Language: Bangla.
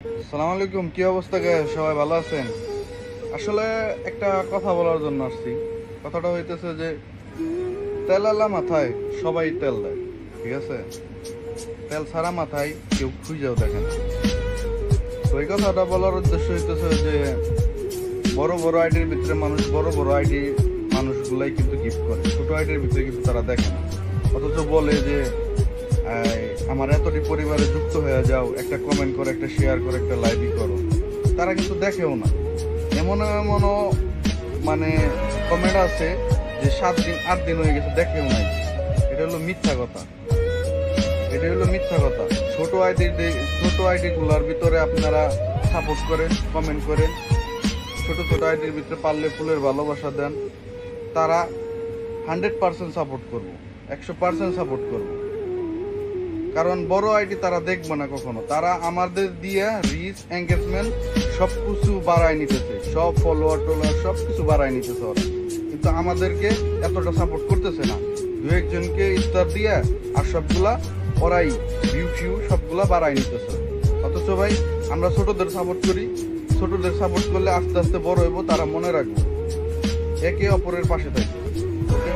আসসালামু আলাইকুম, কি অবস্থা গায়ে? সবাই ভালো আছেন? আসলে একটা কথা বলার জন্য আসছি। কথাটা হইতেছে যে তেল আলা মাথায় সবাই তেল দেয়, ঠিক আছে? তেল ছাড়া মাথায় কেউ খুঁজেও দেখে না। তো এই কথাটা বলার উদ্দেশ্য হইতেছে যে বড় বড় আইডির ভিতরে মানুষ বড় বড় আইডি মানুষগুলাই কিন্তু গিফট করে, ছোট আইডির ভিতরে কিন্তু তারা দেখে না। অথচ বলে যে আমার এতটি পরিবারে যুক্ত হয়ে যাও, একটা কমেন্ট করো, একটা শেয়ার করো, একটা লাইভই করো। তারা কিন্তু দেখেও না। এমন এমনও মানে কমেন্ট আছে যে 7 দিন 8 দিন হয়ে গেছে দেখেও নাই। এটা হলো মিথ্যা কথা, এটা হলো মিথ্যা কথা। ছোট আইডি গুলার ভিতরে আপনারা সাপোর্ট করেন, কমেন্ট করেন, ছোট ছোট আইডির ভিতরে পারলে ফুলের ভালোবাসা দেন। তারা 100% সাপোর্ট করবো, 100% সাপোর্ট করবো। কারণ বড় আইডি তারা দেখবো না কখনো। তারা আমাদের দিয়ে রিচ এঙ্গেজমেন্ট সবকিছু বাড়ায় নিতেছে, সব ফলোয়ার টোলার সবকিছু বাড়ায় নিতেছে ওরা, কিন্তু আমাদেরকে এতটা সাপোর্ট করতেছে না। দু একজনকে স্টার দিয়ে আর সবগুলা ওরাই ভিউ সবগুলা বাড়ায় নিতেছে। অথচ ভাই আমরা ছোটদের সাপোর্ট করি, ছোটদের সাপোর্ট করলে আস্তে আস্তে বড় হইব, তারা মনে রাখবো, একে অপরের পাশে থাকবে। ওকে।